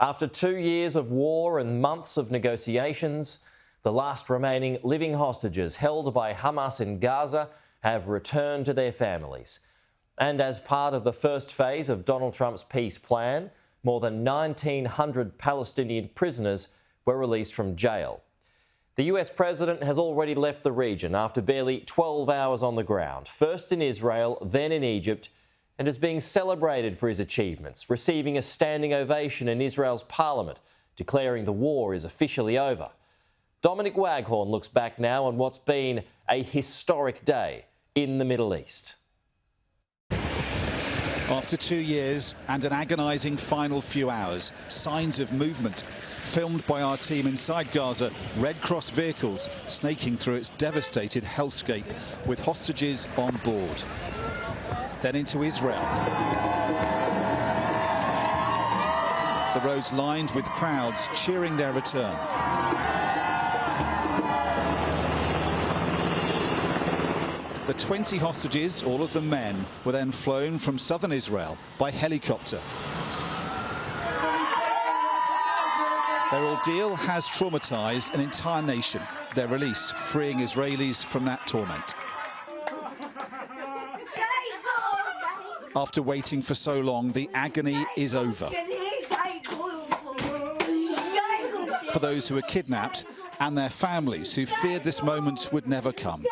After 2 years of war and months of negotiations, the last remaining living hostages held by Hamas in Gaza have returned to their families. And as part of the first phase of Donald Trump's peace plan, more than 1,900 Palestinian prisoners were released from jail. The US president has already left the region after barely 12 hours on the ground, first in Israel, then in Egypt, and is being celebrated for his achievements, receiving a standing ovation in Israel's parliament, declaring the war is officially over. Dominic Waghorn looks back now on what's been a historic day in the Middle East. After 2 years and an agonising final few hours, signs of movement. Filmed by our team inside Gaza, Red Cross vehicles snaking through its devastated hellscape with hostages on board. Then into Israel. The roads lined with crowds cheering their return. The 20 hostages, all of them men, were then flown from southern Israel by helicopter. Their ordeal has traumatised an entire nation. Their release freeing Israelis from that torment. After waiting for so long, the agony is over. For those who were kidnapped and their families who feared this moment would never come.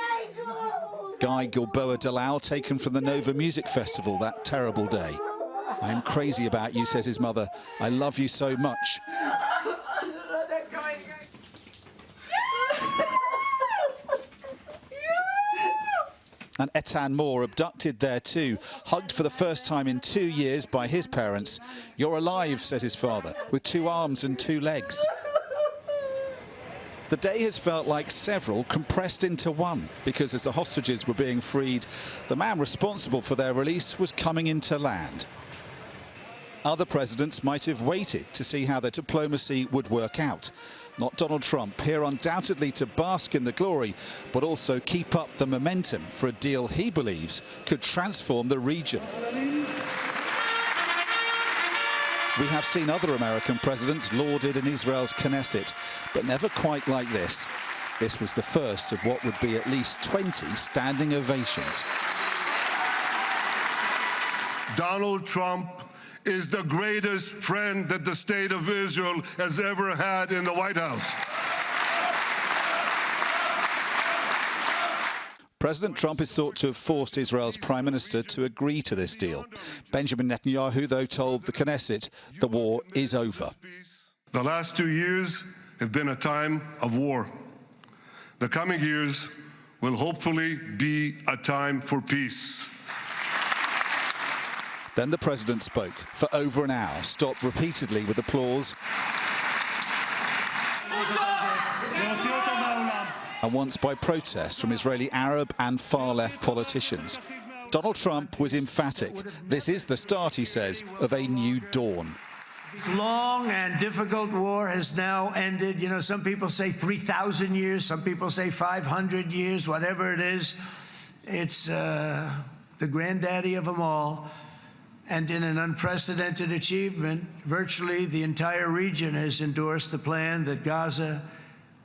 Guy Gilboa Dalal taken from the Nova Music Festival that terrible day. "I'm crazy about you," says his mother. "I love you so much." And Etan Moore, abducted there too, hugged for the first time in 2 years by his parents. "You're alive," says his father, "with 2 arms and 2 legs." The day has felt like several compressed into one, because as the hostages were being freed, the man responsible for their release was coming into land. Other presidents might have waited to see how their diplomacy would work out. Not Donald Trump, here undoubtedly to bask in the glory, but also keep up the momentum for a deal he believes could transform the region. We have seen other American presidents lauded in Israel's Knesset, but never quite like this. This was the first of what would be at least 20 standing ovations. Donald Trump is the greatest friend that the state of Israel has ever had in the White House. President Trump is thought to have forced Israel's Prime Minister to agree to this deal. Benjamin Netanyahu, though, told the Knesset the war is over. The last 2 years have been a time of war. The coming years will hopefully be a time for peace. Then the president spoke for over an hour, stopped repeatedly with applause, and once by protest from Israeli Arab and far-left politicians. Donald Trump was emphatic. This is the start, he says, of a new dawn. This long and difficult war has now ended. You know, some people say 3,000 years, some people say 500 years, whatever it is. It's the granddaddy of them all. And in an unprecedented achievement, virtually the entire region has endorsed the plan that Gaza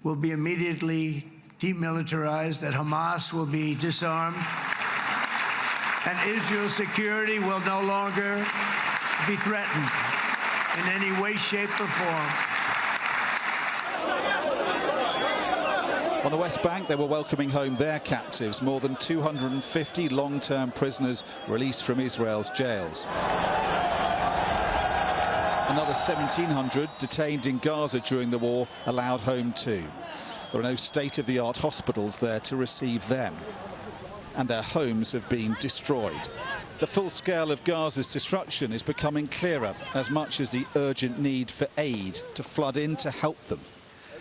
will be immediately demilitarized, that Hamas will be disarmed, and Israel's security will no longer be threatened in any way, shape, or form. On the West Bank, they were welcoming home their captives, more than 250 long-term prisoners released from Israel's jails. Another 1,700 detained in Gaza during the war allowed home too. There are no state-of-the-art hospitals there to receive them, and their homes have been destroyed. The full scale of Gaza's destruction is becoming clearer, as much as the urgent need for aid to flood in to help them.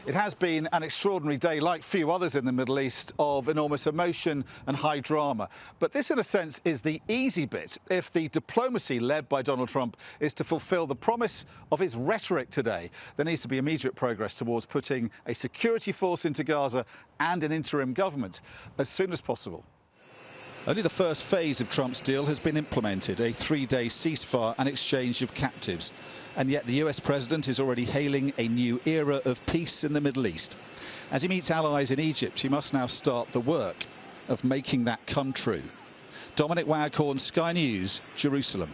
It has been an extraordinary day, like few others in the Middle East, of enormous emotion and high drama. But this, in a sense, is the easy bit if the diplomacy led by Donald Trump is to fulfill the promise of his rhetoric today. There needs to be immediate progress towards putting a security force into Gaza and an interim government as soon as possible. Only the first phase of Trump's deal has been implemented, a 3-day ceasefire and exchange of captives. And yet the US president is already hailing a new era of peace in the Middle East. As he meets allies in Egypt, he must now start the work of making that come true. Dominic Waghorn, Sky News, Jerusalem.